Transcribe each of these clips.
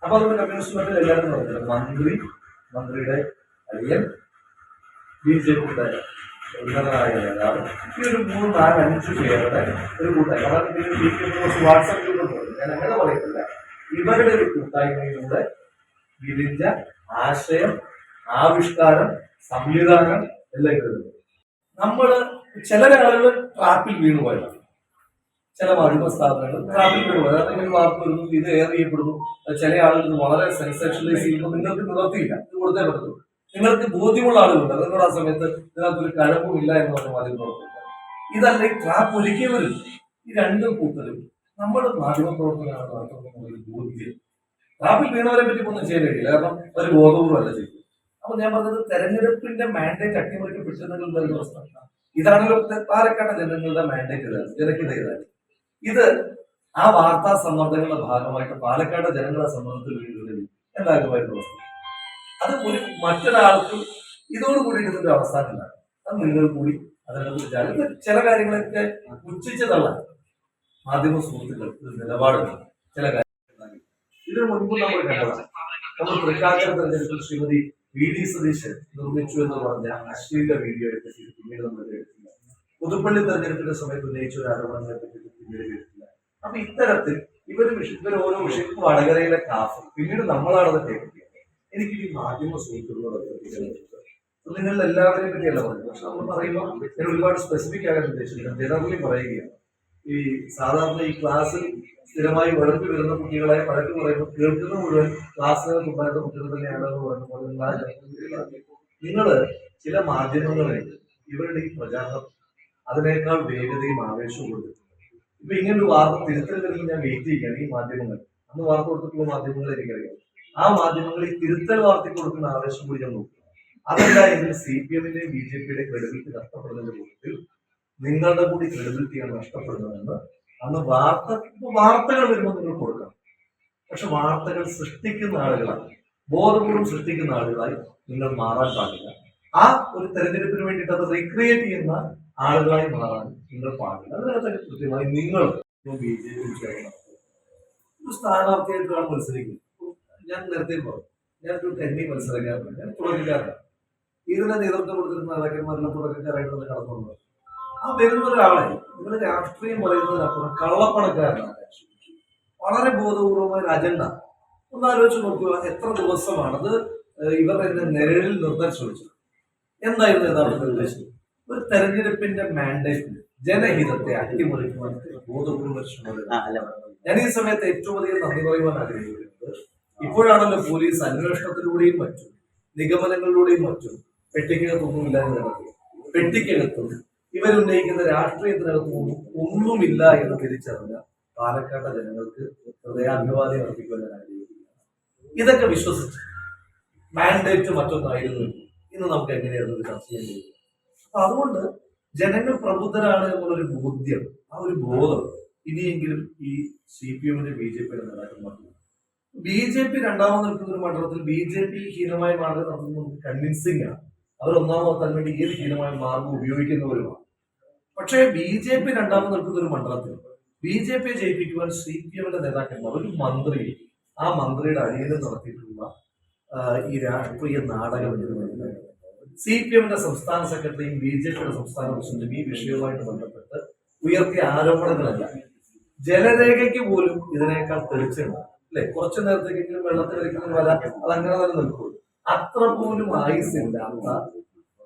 അപ്പൊ അതുകൊണ്ട് communist party എല്ലാവരും പറഞ്ഞത് മന്ത്രിയുടെ അയ്യൻ BJP ഉന്നതനായ നേതാവ് ഈ ഒരു 3-4-5 പേരുടെ ഒരു കൂട്ടായ്മ. അതാണ് കുറച്ച് വാട്സാപ്പ് ഗ്രൂപ്പ്. ഞാൻ അങ്ങനെ പറയത്തില്ല, ഇവരുടെ ഒരു കൂട്ടായ്മയിലൂടെ വിരിഞ്ഞ ആശയം, ആവിഷ്കാരം, സംവിധാനം എല്ലാം കരുതുന്നു. നമ്മള് ചില ആളുകൾ ട്രാപ്പിൽ വീണുപോയതാണ്. ചില മാധ്യമ സ്ഥാപനങ്ങൾ ട്രാപ്പിൽ വീണുപോയത് അതെങ്കിലും വാർത്ത വരുന്നു, ഇത് എയർ ചെയ്യപ്പെടുന്നു. ചില ആളുകൾ വളരെ സെൻസേഷനലൈസ് ചെയ്യുമ്പോൾ നിങ്ങൾക്ക് നിവർത്തിയില്ല, ഇത് കൊടുത്തേ പറ്റുള്ളൂ. നിങ്ങൾക്ക് ബോധ്യമുള്ള ആളുകളുണ്ട് അതിനോട് ആ സമയത്ത് ഇതിനകത്തൊരു കഴമ്പുമില്ല എന്ന് പറഞ്ഞ മാധ്യമപ്രവർത്തകർ. ഇതല്ല ഈ ട്രാപ്പ് ഒരുക്കിയവരും. ഈ രണ്ടും കൂട്ടരും നമ്മുടെ മാധ്യമപ്രവർത്തകരാണ് നടത്തുന്ന ഒരു ബോധ്യം. ട്രാപ്പിൽ വീണവരെ പറ്റി ഒന്നും ചെയ്യാൻ കഴിയില്ല, കാരണം ഒരു ബോധപൂർവ്വമല്ല ചെയ്യും. അപ്പൊ ഞാൻ പറഞ്ഞത് തെരഞ്ഞെടുപ്പിന്റെ മാൻഡേറ്റ് അട്ടിമറിക്കപ്പെട്ടതിനുള്ള അവസ്ഥ ഇതാണല്ലോ. പാലക്കാട് ജനങ്ങളുടെ മാൻഡേറ്റ് ജനഹിതം. ഇത് ആ വാർത്താ സമ്മർദ്ദങ്ങളുടെ ഭാഗമായിട്ട് പാലക്കാട് ജനങ്ങളെ സമ്മർദ്ദത്തിൽ വീഴുകയും എന്താകുമായിരുന്നു അവസ്ഥ. അത് ഒരു മറ്റൊരാൾക്ക് ഇതോടുകൂടി ഇതിന്റെ അവസാനമില്ല. അത് നിങ്ങൾ കൂടി അതിനെക്കുറിച്ച് ചില കാര്യങ്ങളൊക്കെ പുച്ഛിച്ചതല്ല. മാധ്യമ സുഹൃത്തുക്കൾ നിലപാടുകൾ ചില കാര്യങ്ങൾ ഇതിനു മുൻപ് നമ്മൾ കണ്ടതാണ്. നമ്മൾ തൃക്കാക്കര തെരഞ്ഞെടുപ്പിൽ ശ്രീമതി VD സതീശൻ നിർമ്മിച്ചു എന്ന് പറഞ്ഞ അശ്ലീല വീഡിയോ പറ്റി പിന്നീട് നമ്മൾ കേട്ടിട്ടില്ല. പുതുപ്പള്ളി തെരഞ്ഞെടുപ്പിന്റെ സമയത്ത് ഉന്നയിച്ച ഒരു ആരോപണങ്ങളെ പറ്റി പിന്നീട് കേട്ടിട്ടില്ല. അപ്പൊ ഇത്തരത്തിൽ ഇവർ ഓരോ വിഷയത്തിൽ വടകരയിലെ കാഫ് പിന്നീട് നമ്മളാണത് കേൾക്കുന്നത്. എനിക്ക് ഈ മാധ്യമ സുഹൃത്തുക്കളോട് നിങ്ങളിൽ എല്ലാവരെയും പറ്റിയല്ല പറയുന്നത്. പക്ഷെ നമ്മൾ പറയുമ്പോൾ ഞാൻ ഒരുപാട് സ്പെസിഫിക് ആകാൻ ഉദ്ദേശിച്ചില്ല. ജനറലി പറയുകയാണ്. ഈ സാധാരണ ഈ ക്ലാസ്സിൽ സ്ഥിരമായി വഴക്ക് വരുന്ന കുട്ടികളെ വഴക്ക് പറയുമ്പോൾ കേൾക്കുന്ന മുഴുവൻ ക്ലാസ്സിനകത്ത് ഉണ്ടായിരുന്ന കുട്ടികൾ തന്നെയാണെന്ന് പറയുന്നത്. നിങ്ങൾ ചില മാധ്യമങ്ങളെ ഇവരുടെ ഈ പ്രചാരണം അതിനേക്കാൾ വേഗതയും ആവേശവും കൊടുത്തിട്ടുണ്ട്. ഇപ്പൊ ഇങ്ങനൊരു വാർത്ത തിരുത്തൽ വരുമ്പോൾ ഞാൻ വെയിറ്റ് ചെയ്യുകയാണ്. ഈ മാധ്യമങ്ങൾ അന്ന് വാർത്ത കൊടുത്തിട്ടുള്ള മാധ്യമങ്ങളെ എനിക്കറിയാം. ആ മാധ്യമങ്ങൾ ഈ തിരുത്തൽ വാർത്തയ്ക്ക് കൊടുക്കുന്ന ആവേശം കൂടി ഞാൻ നോക്കും. അതല്ല എങ്കിൽ CPM-ന്റെയും BJP-യുടെയും ക്രെഡിബിലിറ്റി നഷ്ടപ്പെടുന്നതിന്റെ കൂട്ടത്തിൽ നിങ്ങളുടെ കൂടി ക്രെഡിബിലിറ്റിയാണ് നഷ്ടപ്പെടുന്നതെന്ന് അന്ന് വാർത്തകൾ വരുമ്പോൾ നിങ്ങൾ കൊടുക്കണം. പക്ഷെ വാർത്തകൾ സൃഷ്ടിക്കുന്ന ആളുകളാണ്, ബോധപൂർവ്വം സൃഷ്ടിക്കുന്ന ആളുകളായി നിങ്ങൾ മാറാൻ പാടില്ല. ആ ഒരു തെരഞ്ഞെടുപ്പിന് വേണ്ടിയിട്ട് അത് റീക്രിയേറ്റ് ചെയ്യുന്ന ആളുകളായി മാറാൻ നിങ്ങൾ പാടില്ല. അതിനകത്തൊക്കെ കൃത്യമായി നിങ്ങൾ BJP ഒരു സ്ഥാനാർത്ഥിയായിട്ടാണ് മത്സരിക്കുന്നത്. ഞാൻ നേരത്തെ പറഞ്ഞു, ഞാനൊരു ടെന്നി മത്സരക്കാരനാണ്, ഞാൻ തുടക്കക്കാരനാണ്. ഇതിനെ നേതൃത്വം കൊടുത്തിരുന്ന നേതാക്കന്മാരെല്ലാം തുടക്കക്കാരായിട്ട് തന്നെ കടന്നു വന്നത്. ആ വരുന്ന ഒരാളെ നിങ്ങളുടെ രാഷ്ട്രീയം പറയുന്നതിനപ്പുറം കള്ളപ്പണക്കാരനാണ്. വളരെ ബോധപൂർവമായ ഒരു അജണ്ട ഒന്ന് ആലോചിച്ച് നോക്കുക. എത്ര ദിവസമാണത് ഇവർ എന്നെ നിഴലിൽ നിർത്താൻ ശ്രമിച്ചത്? എന്തായിരുന്നു യഥാർത്ഥത്തിൽ ഉദ്ദേശിച്ചത്? ഒരു തെരഞ്ഞെടുപ്പിന്റെ മാൻഡേറ്റ് ജനഹിതത്തെ അട്ടിമറിക്കുവാൻ ബോധപൂർവ്വ ശ്രമം. ഞാൻ ഈ സമയത്ത് ഏറ്റവും അധികം നന്ദി പറയുവാൻ ആഗ്രഹിക്കുന്നത്, ഇപ്പോഴാണല്ലോ പോലീസ് അന്വേഷണത്തിലൂടെയും മറ്റും നിഗമനങ്ങളിലൂടെയും മറ്റും പെട്ടിക്കകത്തൊന്നുമില്ല എന്ന് നടത്തി. പെട്ടിക്കകത്തും ഇവരുന്നയിക്കുന്ന രാഷ്ട്രീയത്തിനകത്തും ഒന്നുമില്ല എന്ന് തിരിച്ചറിഞ്ഞ പാലക്കാട്ടെ ജനങ്ങൾക്ക് ഹൃദയാഭിവാദ്യം അർപ്പിക്കുവാൻ ഞാൻ ആഗ്രഹിക്കുകയാണ്. ഇതൊക്കെ വിശ്വസിച്ച് മാൻഡേറ്റ് മറ്റൊന്നായിരുന്നു ഇന്ന് നമുക്ക് എങ്ങനെയാണ് ചർച്ച ചെയ്യാൻ കഴിയും. അപ്പൊ അതുകൊണ്ട് ജനങ്ങൾ പ്രബുദ്ധരാണ് എന്നുള്ളൊരു ബോധ്യം, ആ ഒരു ബോധം ഇനിയെങ്കിലും ഈ CPM-ന്റെ BJP-യുടെ നേതാക്കന്മാർക്ക്. BJP രണ്ടാമത് നിൽക്കുന്ന ഒരു മണ്ഡലത്തിൽ BJP ഹീനമായ മാർഗം നടത്തുന്നത് കൺവിൻസിംഗ് ആണ്. അവർ ഒന്നാമതെത്താൻ വേണ്ടി ഏത് ഹീനമായ മാർഗം ഉപയോഗിക്കുന്നവരുമാണ്. പക്ഷേ BJP രണ്ടാമത് നിൽക്കുന്ന ഒരു മണ്ഡലത്തിൽ BJP ജയിപ്പിക്കുവാൻ CPM-ന്റെ നേതാക്കന്മാർ ഒരു മന്ത്രി, ആ മന്ത്രിയുടെ അടിയന്തരം നടത്തിയിട്ടുള്ള ഈ രാഷ്ട്രീയ നാടകം CPM-ന്റെ സംസ്ഥാന സെക്രട്ടറിയും BJP-യുടെ സംസ്ഥാന പ്രസിഡന്റും ഈ വിഷയവുമായിട്ട് ബന്ധപ്പെട്ട് ഉയർത്തിയ ആരോപണങ്ങളല്ല ജലരേഖയ്ക്ക് പോലും ഇതിനേക്കാൾ തെളിച്ചുണ്ട്. അല്ലെ, കുറച്ചു നേരത്തേക്കെങ്കിലും വെള്ളത്തിൽ വയ്ക്കുന്ന വല അതങ്ങനെ തന്നെ നിൽക്കുള്ളൂ. അത്ര പോലും ആയുസില്ലാത്ത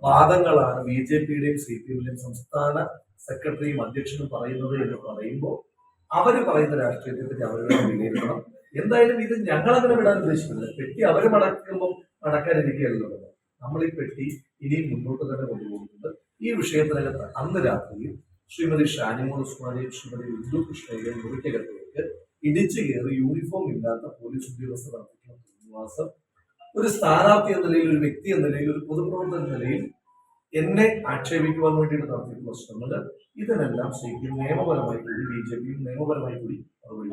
വാദങ്ങളാണ് BJP-യുടെയും CPM-ന്റെയും സംസ്ഥാന സെക്രട്ടറിയും അധ്യക്ഷനും പറയുന്നത് എന്ന് പറയുമ്പോൾ അവര് പറയുന്ന രാഷ്ട്രീയത്തെ പറ്റി അവരുടെ വിലയിരുത്തണം. എന്തായാലും ഇത് ഞങ്ങൾ അങ്ങനെ വിടാൻ ഉദ്ദേശിക്കുന്നില്ല. പെട്ടി അവര് മടക്കുമ്പോൾ മടക്കാനിരിക്കുകയല്ലോ. നമ്മൾ ഈ പെട്ടി ഇനിയും മുന്നോട്ട് തന്നെ കൊണ്ടുപോകുന്നുണ്ട്. ഈ വിഷയത്തിനകത്ത് അന്ന് രാത്രിയിൽ ശ്രീമതി ഷാനിമോൾ ഉസ്മാനെയും ശ്രീമതി ബിന്ദു കൃഷ്ണയെയും മുറിക്കകത്തേക്ക് ഇടിച്ചു കയറി യൂണിഫോം ഇല്ലാത്ത പോലീസ് ഉദ്യോഗസ്ഥർ നടത്തുന്ന നിവാസം ഒരു സ്ഥാനാർത്ഥി എന്ന നിലയിൽ, ഒരു വ്യക്തി എന്ന നിലയിൽ, ഒരു പൊതുപ്രവർത്തക എന്ന നിലയിൽ എന്നെ ആക്ഷേപിക്കുവാൻ വേണ്ടിയിട്ട് നടത്തിയിട്ടുള്ള ശ്രമങ്ങൾ ഇതിനെല്ലാം CPM നിയമപരമായി കൂടി BJP നിയമപരമായി കൂടി മറുപടി